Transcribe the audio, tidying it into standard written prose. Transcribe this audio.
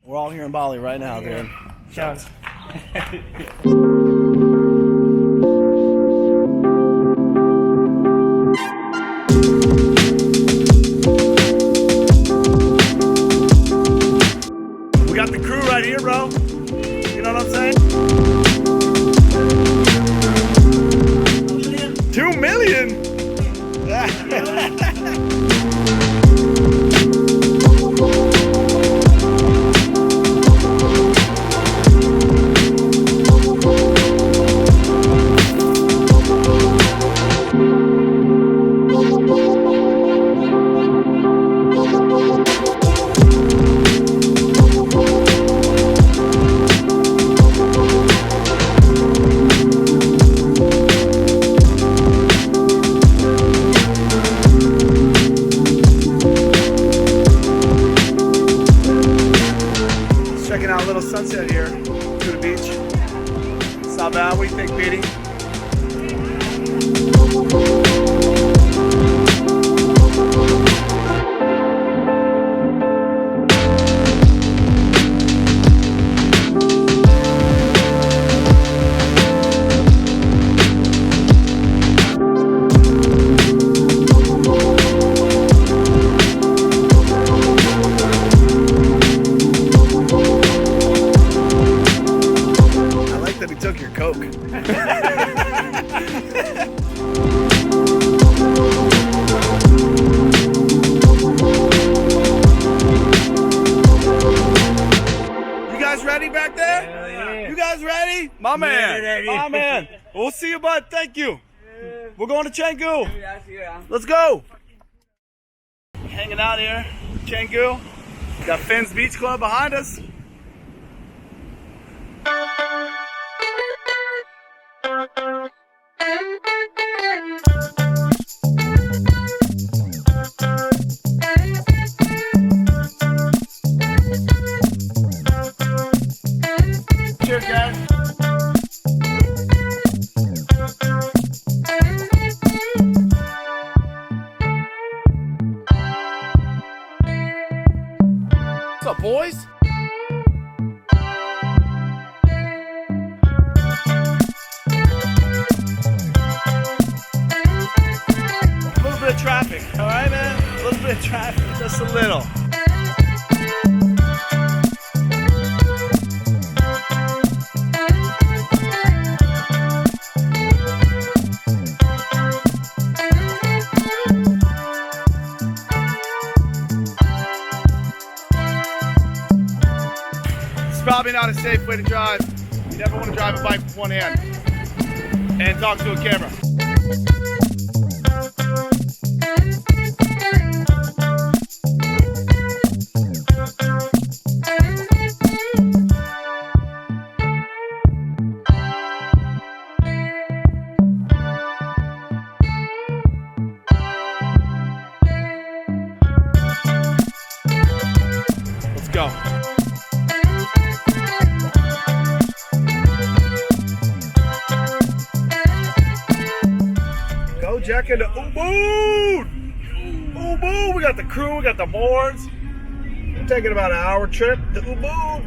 We're all here in Bali right now, dude. Shouts. We got the crew right here, bro. You know what I'm saying? 2 million? Checking out a little sunset here, Kuta Beach. It's not bad. What do you think, Petey? He took your Coke. You guys ready back there? Yeah. You guys ready? My man. My man. We'll see you, bud. Thank you. We're going to Canggu. Let's go. Hanging out here, Canggu. Got Finn's Beach Club behind us. Cheers, guys. What's up, boys? A little bit of traffic, all right, man? A little bit of traffic, just a little. Probably not a safe way to drive. You never want to drive a bike with one hand and talk to a camera. Let's go. Jack into Ubud! Ubud! We got the crew, we got the boards. We're taking about an hour trip to Ubud.